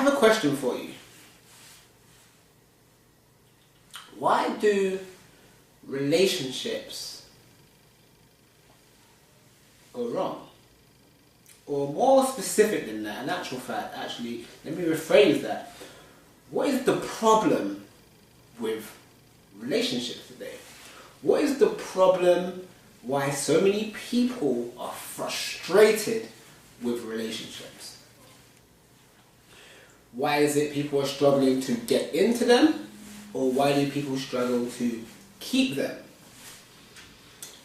have a question for you. Why do relationships go wrong? Or more specific than that, in actual fact, actually, let me rephrase that. What is the problem with relationships today? What is the problem why so many people are frustrated with relationships? Why is it people are struggling to get into them? Or why do people struggle to keep them?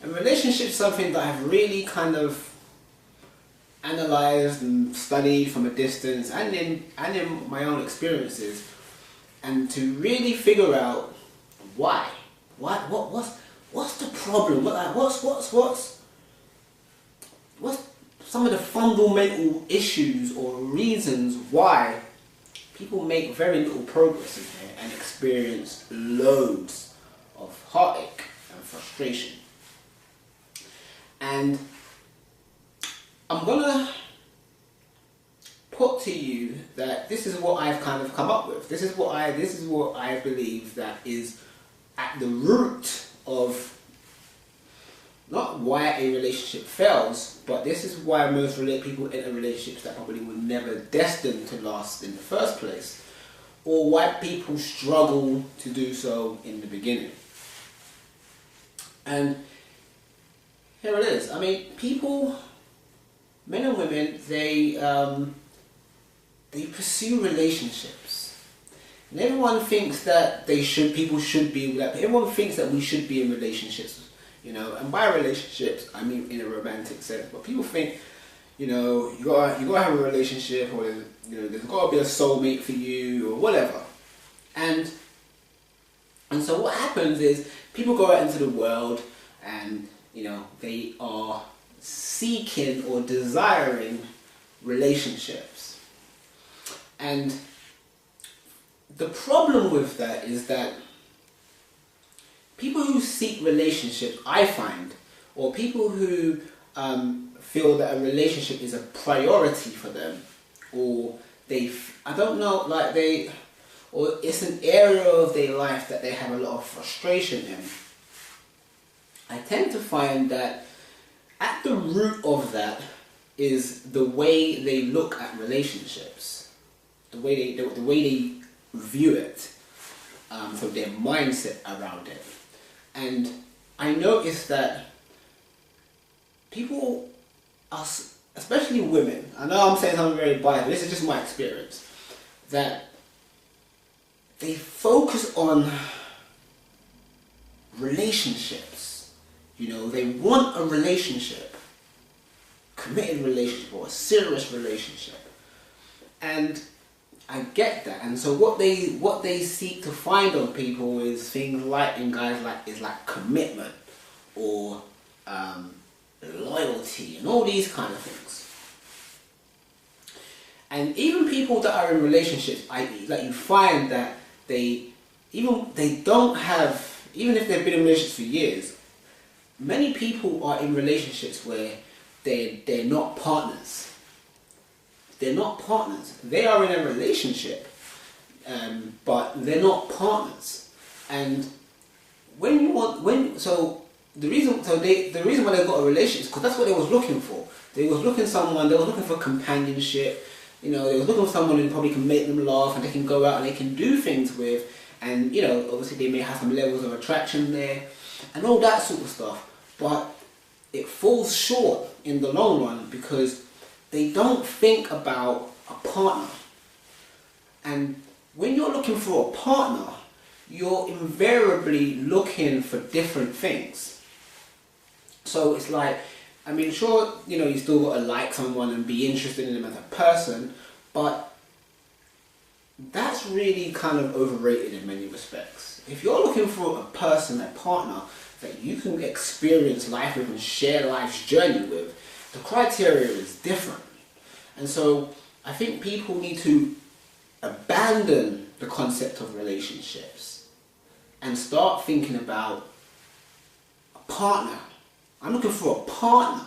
And relationships is something that I've really kind of analysed and studied from a distance and in my own experiences, and to really figure out why. What's the problem? What's some of the fundamental issues or reasons why people make very little progress in here and experience loads of heartache and frustration? And I'm gonna put to you that this is what I've kind of come up with. This is what I believe that is at the root of not why a relationship fails, but this is why most people enter relationships that probably were never destined to last in the first place, or why people struggle to do so in the beginning. And here it is. I mean, people, men and women, they pursue relationships, and everyone thinks that everyone thinks that we should be in relationships, you know. And by relationships, I mean in a romantic sense. But people think, you know, you gotta have a relationship, or there's gotta be a soulmate for you, or whatever. And so what happens is people go out into the world, and they are seeking or desiring relationships. And the problem with that is that people who seek relationships, I find, or people who feel that a relationship is a priority for them, or or it's an area of their life that they have a lot of frustration in, I tend to find that at the root of that is the way they look at relationships, the way they view it, so their mindset around it. And I noticed that people are, especially women, I know I'm saying something very biased, but this is just my experience, that they focus on relationships. They want a relationship, committed relationship, or a serious relationship. And I get that. And so what they seek to find on people is things like, in guys, like commitment, or loyalty, and all these kind of things. And even people that are in relationships, you find that even if they've been in relationships for years, many people are in relationships where they're not partners. They're not partners. They are in a relationship, but they're not partners. And the reason why they got a relationship is because that's what they was looking for. They was looking for companionship. They was looking for someone who probably can make them laugh, and they can go out and they can do things with. And obviously they may have some levels of attraction there, and all that sort of stuff. But it falls short in the long run because they don't think about a partner. And when you're looking for a partner, you're invariably looking for different things. So it's like, sure, you still got to like someone and be interested in them as a person, but that's really kind of overrated in many respects. If you're looking for a person, a partner, that you can experience life with and share life's journey with, the criteria is different. And so I think people need to abandon the concept of relationships and start thinking about a partner. I'm looking for a partner,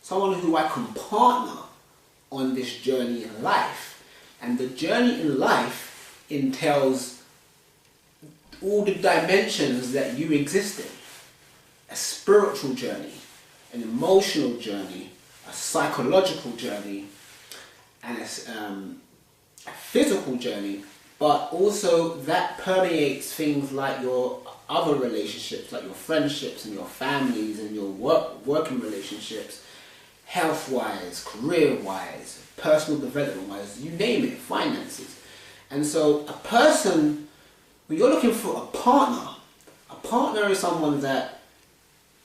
someone who I can partner on this journey in life. And the journey in life entails all the dimensions that you exist in. A spiritual journey, an emotional journey, a psychological journey, and a physical journey, but also that permeates things like your other relationships, like your friendships and your families and your working relationships, health-wise, career-wise, personal development-wise, you name it, finances. And so a person, when you're looking for a partner is someone that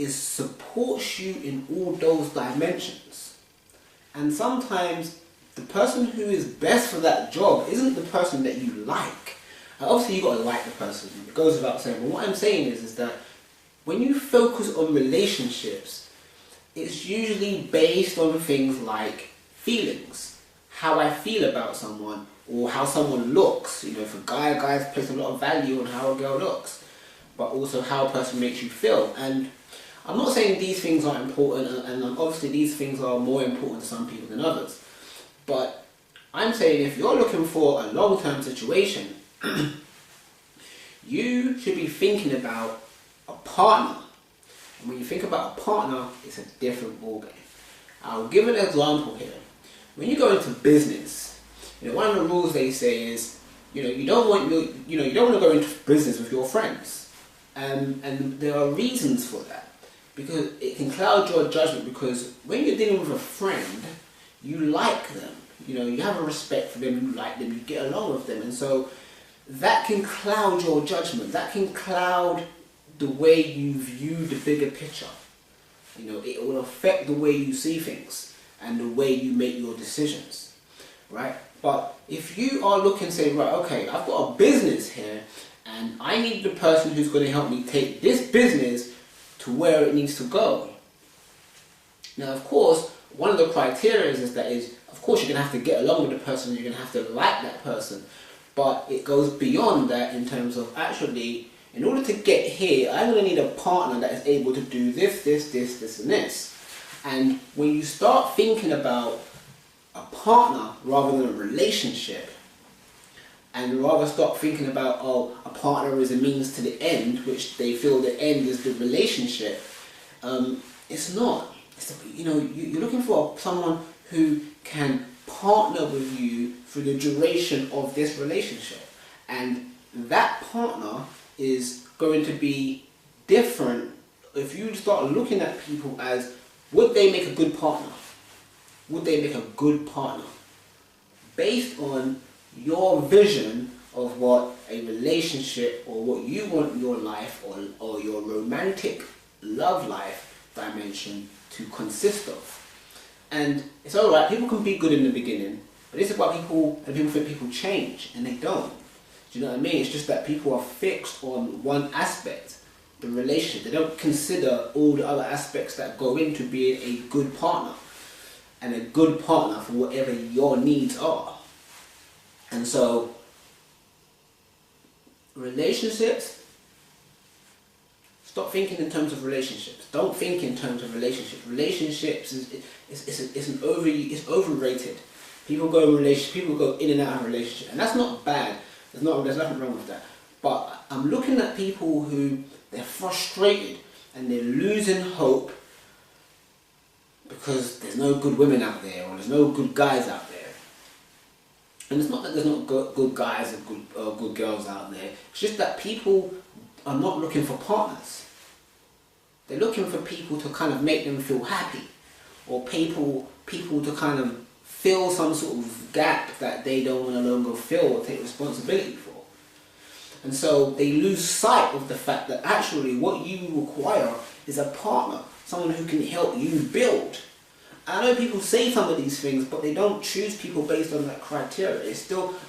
supports you in all those dimensions. And sometimes the person who is best for that job isn't the person that you like. Obviously you got to like the person, it goes without saying, but what I'm saying is that when you focus on relationships, it's usually based on things like feelings, how I feel about someone, or how someone looks. You know, if a guys place a lot of value on how a girl looks, but also how a person makes you feel. And I'm not saying these things aren't important, and obviously these things are more important to some people than others. But I'm saying if you're looking for a long-term situation, you should be thinking about a partner. And when you think about a partner, it's a different ballgame. I'll give an example here. When you go into business, one of the rules they say is, you don't want to go into business with your friends, and there are reasons for that. Because it can cloud your judgment, because when you're dealing with a friend, you like them, you have a respect for them, you like them, you get along with them, and so that can cloud your judgment, that can cloud the way you view the bigger picture. It will affect the way you see things and the way you make your decisions, right? But if you are looking, say, right, okay, I've got a business here, and I need the person who's going to help me take this business to where it needs to go. Now, of course, one of the criteria is of course, you're going to have to get along with the person, you're going to have to like that person, but it goes beyond that in terms of actually, in order to get here, I'm going to need a partner that is able to do this, and this. And when you start thinking about a partner rather than a relationship, and rather stop thinking about, a partner is a means to the end, which they feel the end is the relationship. It's not. You're looking for someone who can partner with you through the duration of this relationship. And that partner is going to be different if you start looking at people as, would they make a good partner? Would they make a good partner? Based on your vision of what a relationship or what you want in your life or your romantic love life dimension to consist of. And it's alright, people can be good in the beginning, but it's about people, and people think people change, and they don't. Do you know what I mean? It's just that people are fixed on one aspect, the relationship. They don't consider all the other aspects that go into being a good partner, and a good partner for whatever your needs are. And so, relationships, stop thinking in terms of relationships. Don't think in terms of relationships. Relationships it's overrated. People go in and out of relationships, and that's not bad. There's nothing wrong with that. But I'm looking at people who they're frustrated and they're losing hope because there's no good women out there, or there's no good guys out there. And it's not that there's not good guys and good girls out there. It's just that people are not looking for partners. They're looking for people to kind of make them feel happy, or people to kind of fill some sort of gap that they don't want to no longer fill or take responsibility for. And so they lose sight of the fact that actually what you require is a partner, someone who can help you build. I know people say some of these things, but they don't choose people based on that criteria.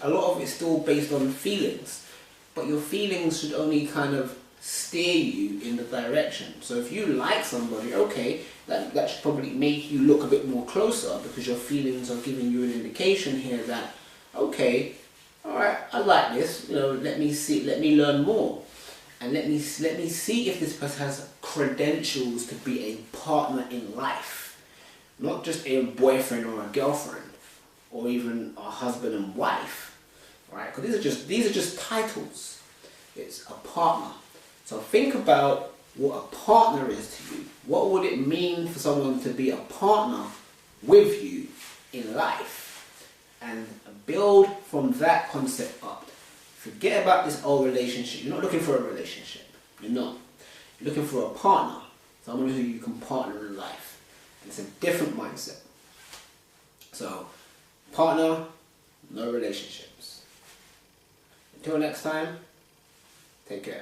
A lot of it's still based on feelings. But your feelings should only kind of steer you in the direction. So if you like somebody, okay, that should probably make you look a bit more closer, because your feelings are giving you an indication here that, okay, alright, I like this, let me learn more. And let me see if this person has credentials to be a partner in life. Not just a boyfriend or a girlfriend, or even a husband and wife, right? Because these are just titles. It's a partner. So think about what a partner is to you. What would it mean for someone to be a partner with you in life? And build from that concept up. Forget about this old relationship. You're not looking for a relationship. You're not. You're looking for a partner. Someone who you can partner in life. And it's a different mindset. So, partner, no relationships. Until next time, take care.